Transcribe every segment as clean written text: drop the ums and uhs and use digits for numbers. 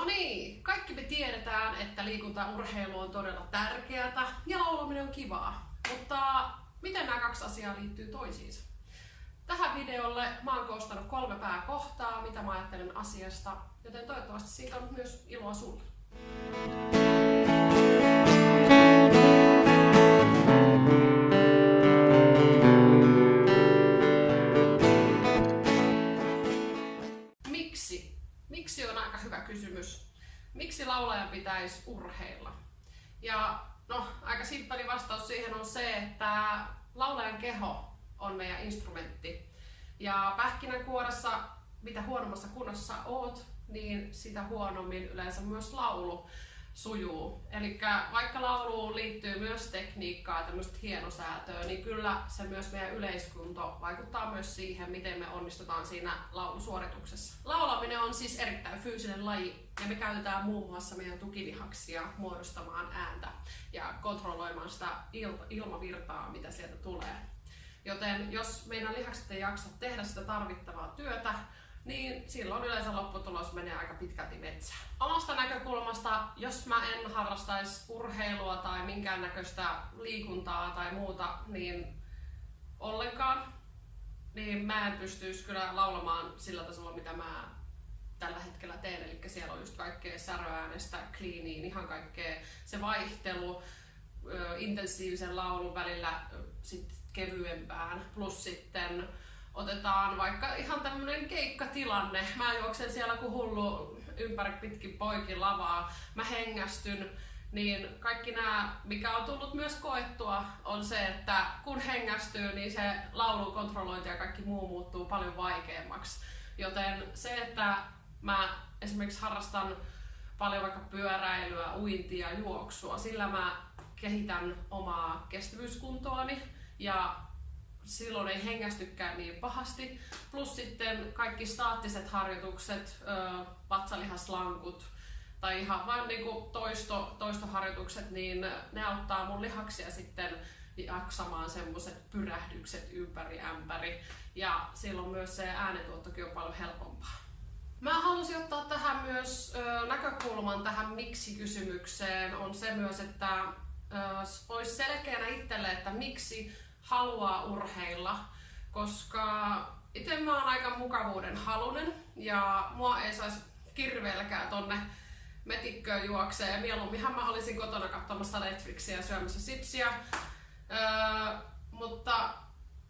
No niin, kaikki me tiedetään, että liikunta ja urheilu on todella tärkeää ja laulaminen on kivaa. Mutta miten nämä kaksi asiaa liittyy toisiinsa? Tähän videolle mä oon koostanut 3 pääkohtaa, mitä mä ajattelen asiasta, joten toivottavasti siitä on myös iloa sulle. Miksi on aika hyvä kysymys. Miksi laulajan pitäisi urheilla? Ja no, aika simppeli vastaus siihen on se, että laulajan keho on meidän instrumentti. Ja pähkinänkuoressa, mitä huonommassa kunnossa oot, niin sitä huonommin yleensä myös laulu sujuu. Eli vaikka lauluun liittyy myös tekniikkaa ja tämmöistä hienosäätöä, niin kyllä se myös meidän yleiskunto vaikuttaa myös siihen, miten me onnistutaan siinä laulusuorituksessa. Laulaminen on siis erittäin fyysinen laji ja me käytetään muun muassa meidän tukilihaksia muodostamaan ääntä ja kontrolloimaan sitä ilmavirtaa, mitä sieltä tulee. Joten jos meidän lihakset ei jaksa tehdä sitä tarvittavaa työtä, niin silloin yleensä lopputulos menee aika pitkälti metsään. Omasta näkökulmasta, jos mä en harrastaisi urheilua tai minkäännäköistä liikuntaa tai muuta, niin ollenkaan, niin mä en pystyisi kyllä laulamaan sillä tasolla, mitä mä tällä hetkellä teen. Eli siellä on just kaikkea säröäänestä cleaniin, ihan kaikkea se vaihtelu intensiivisen laulun välillä sit kevyempään, plus sitten otetaan vaikka ihan tämmönen keikkatilanne. Mä juoksen siellä kuin hullu ympäri pitkin poikin lavaa. Mä hengästyn, niin kaikki nämä, mikä on tullut myös koettua, on se, että kun hengästyy, niin se laulun kontrollointi ja kaikki muu muuttuu paljon vaikeammaksi. Joten se, että mä esimerkiksi harrastan paljon vaikka pyöräilyä, uintia, juoksua, sillä mä kehitän omaa kestävyyskuntoani ja silloin ei hengästykään niin pahasti. Plus sitten kaikki staattiset harjoitukset, vatsalihaslankut tai ihan vain niinku toistoharjoitukset, niin ne auttaa mun lihaksia sitten jaksamaan semmoiset pyrähdykset ympäri ämpäri. Ja silloin myös se äänentuottokin on paljon helpompaa. Mä halusin ottaa tähän myös näkökulman tähän miksi-kysymykseen. On se myös, että olisi selkeänä itselle, että miksi haluaa urheilla, koska itse mä oon aika mukavuuden halunen ja mua ei saisi kirveelläkään tonne metikköön juokseen ja mieluumminhan mä olisin kotona katsomassa Netflixiä ja syömässä sipsiä, mutta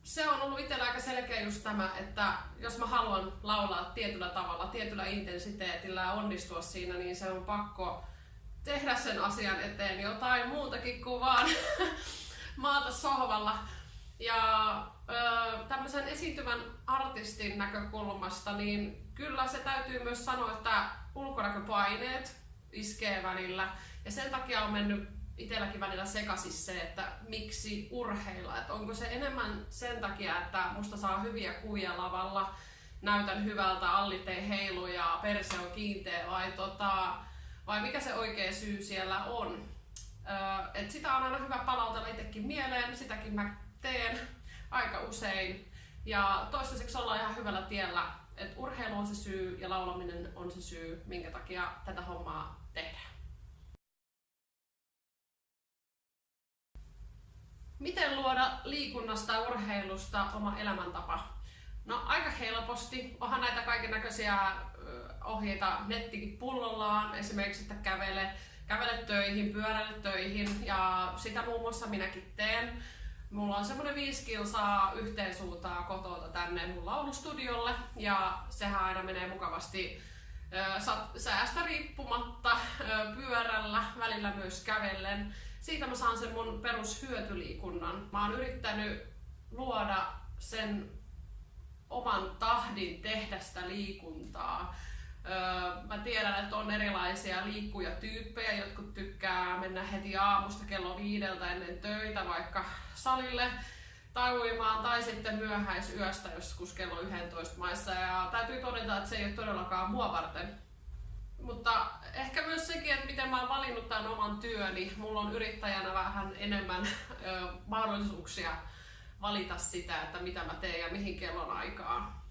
se on ollut itsellä aika selkeä just tämä, että jos mä haluan laulaa tietyllä tavalla, tietyllä intensiteetillä ja onnistua siinä, niin se on pakko tehdä sen asian eteen jotain muutakin kuin vaan maata sohvalla. Ja tämmöisen esiintyvän artistin näkökulmasta, niin kyllä se täytyy myös sanoa, että ulkonäköpaineet iskee välillä. Ja sen takia on mennyt itselläkin välillä sekaisin se, että miksi urheilla. Että onko se enemmän sen takia, että musta saa hyviä kuvia lavalla, näytän hyvältä, allit ei heilu ja perse on kiinteä, vai mikä se oikea syy siellä on. Et sitä on aina hyvä palautella itsekin mieleen, sitäkin mä teen aika usein. Ja toistaiseksi ollaan ihan hyvällä tiellä, että urheilu on se syy ja laulaminen on se syy, minkä takia tätä hommaa tehdään. Miten luoda liikunnasta ja urheilusta oma elämäntapa? No aika helposti. Onhan näitä kaikennäköisiä ohjeita nettikin pullollaan, esimerkiksi että kävele töihin, pyöräile töihin ja sitä muun muassa minäkin teen. Mulla on semmoinen 5 kilsaa yhteen suuntaan kotota tänne mun laulustudiolle ja sehän aina menee mukavasti säästä riippumatta pyörällä, välillä myös kävellen. Siitä mä saan sen mun perushyötyliikunnan. Mä oon yrittänyt luoda sen oman tahdin tehdä sitä liikuntaa. Mä tiedän, että on erilaisia liikkujatyyppejä, jotkut tykkää mennä heti aamusta kello 5 ennen töitä vaikka salille tai uimaan tai sitten myöhäisyöstä joskus kello 11 maissa ja täytyy todeta, että se ei ole todellakaan mua varten. Mutta ehkä myös sekin, että miten mä oon valinnut tämän oman työni, mulla on yrittäjänä vähän enemmän mahdollisuuksia valita sitä, että mitä mä teen ja mihin kellonaikaan.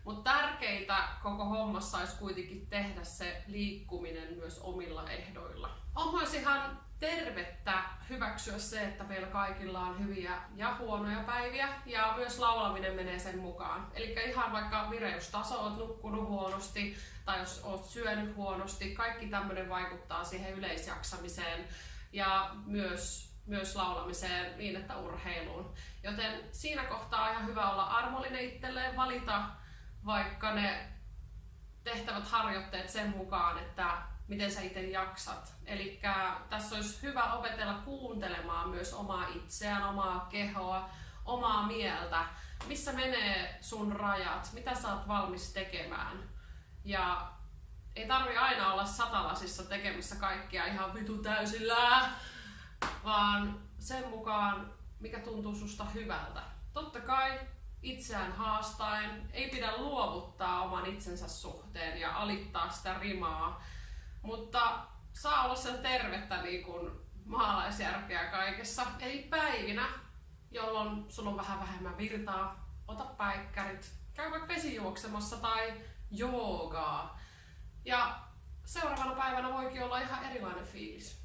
Mutta tärkeintä koko hommassa olisi kuitenkin tehdä se liikkuminen myös omilla ehdoilla. On myös ihan tervettä hyväksyä se, että meillä kaikilla on hyviä ja huonoja päiviä, ja myös laulaminen menee sen mukaan. Eli ihan vaikka vireystaso, oot nukkunut huonosti tai jos oot syönyt huonosti, kaikki tämmöinen vaikuttaa siihen yleisjaksamiseen ja myös laulamiseen niin, että urheiluun. Joten siinä kohtaa on ihan hyvä olla armollinen itselleen, valita vaikka ne tehtävät harjoitteet sen mukaan, että miten sä itse jaksat. Eli tässä olisi hyvä opetella kuuntelemaan myös omaa itseään, omaa kehoa, omaa mieltä, missä menee sun rajat, mitä sä oot valmis tekemään. Ja ei tarvi aina olla satalasissa tekemässä kaikkia ihan vitu täysillä, vaan sen mukaan, mikä tuntuu susta hyvältä. Totta kai itseään haastaen ei pidä luovuttaa oman itsensä suhteen ja alittaa sitä rimaa, mutta saa olla sen tervettä niin kuin maalaisjärkeä kaikessa. Eli päivinä, jolloin sulla on vähän vähemmän virtaa, ota päikkärit, käy vaikka vesijuoksemassa tai joogaa. Ja seuraavana päivänä voikin olla ihan erilainen fiilis.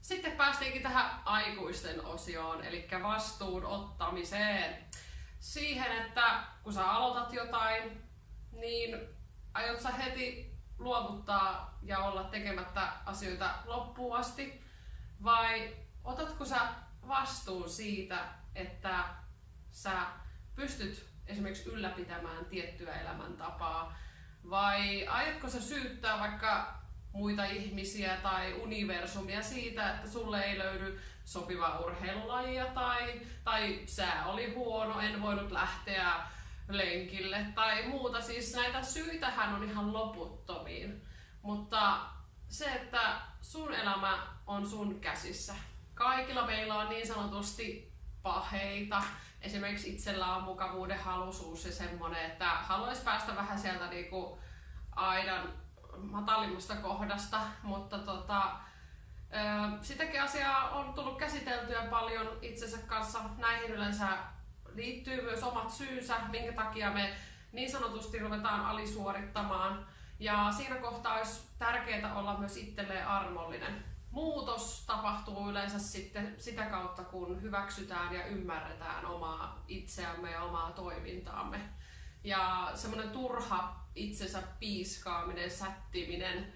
Sitten päästiinkin tähän aikuisten osioon, eli vastuun ottamiseen. Siihen, että kun sä aloitat jotain, niin aiot sä heti luovuttaa ja olla tekemättä asioita loppuun asti? Vai otatko sä vastuun siitä, että sä pystyt esimerkiksi ylläpitämään tiettyä elämäntapaa? Vai aiotko sä syyttää vaikka muita ihmisiä tai universumia siitä, että sulle ei löydy sopivaa urheilulajia tai sää oli huono, en voinut lähteä lenkille tai muuta. Siis näitä syitähän on ihan loputtomiin, mutta se, että sun elämä on sun käsissä. Kaikilla meillä on niin sanotusti paheita. Esimerkiksi itsellä on mukavuuden haluisuus ja semmonen, että haluaisi päästä vähän sieltä niinku aidan matalimmasta kohdasta, mutta sitäkin asiaa on tullut käsiteltyä paljon itsensä kanssa. Näihin yleensä liittyy myös omat syynsä, minkä takia me niin sanotusti ruvetaan alisuorittamaan. Ja siinä kohtaa olisi tärkeää olla myös itselleen armollinen. Muutos tapahtuu yleensä sitten sitä kautta, kun hyväksytään ja ymmärretään omaa itseämme ja omaa toimintaamme. Ja semmoinen turha itsensä piiskaaminen, sättiminen,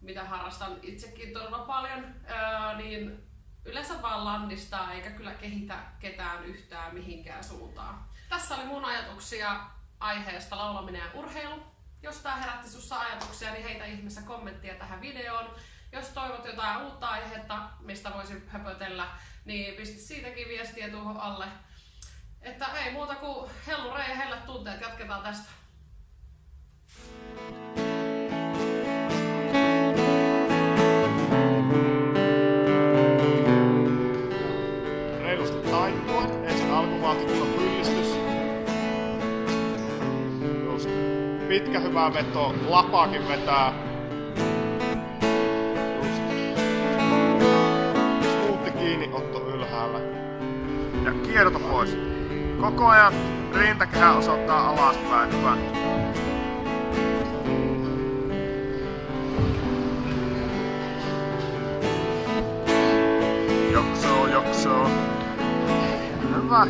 mitä harrastan itsekin todella paljon, niin yleensä vaan lannistaa eikä kyllä kehitä ketään yhtään mihinkään suuntaan. Tässä oli mun ajatuksia aiheesta laulaminen ja urheilu. Jos tää herätti sussa ajatuksia, niin heitä ihmeessä kommenttia tähän videoon. Jos toivot jotain uutta aihetta, mistä voisin höpötellä, niin pistä siitäkin viestiä tuohon alle. Että ei muuta kuin hellurei ja hellät tunteet, jatketaan tästä. Reilusti taippuen, ensin alkuvauhtikunnan pyllistys. Just pitkä hyvä veto, lapaakin vetää. Just. Smoothi kiinniotto ylhäällä. Ja kierto pois. Koko ajan rintakehä osoittaa alaspäin. Hyvä. Joksoo. Hyvä.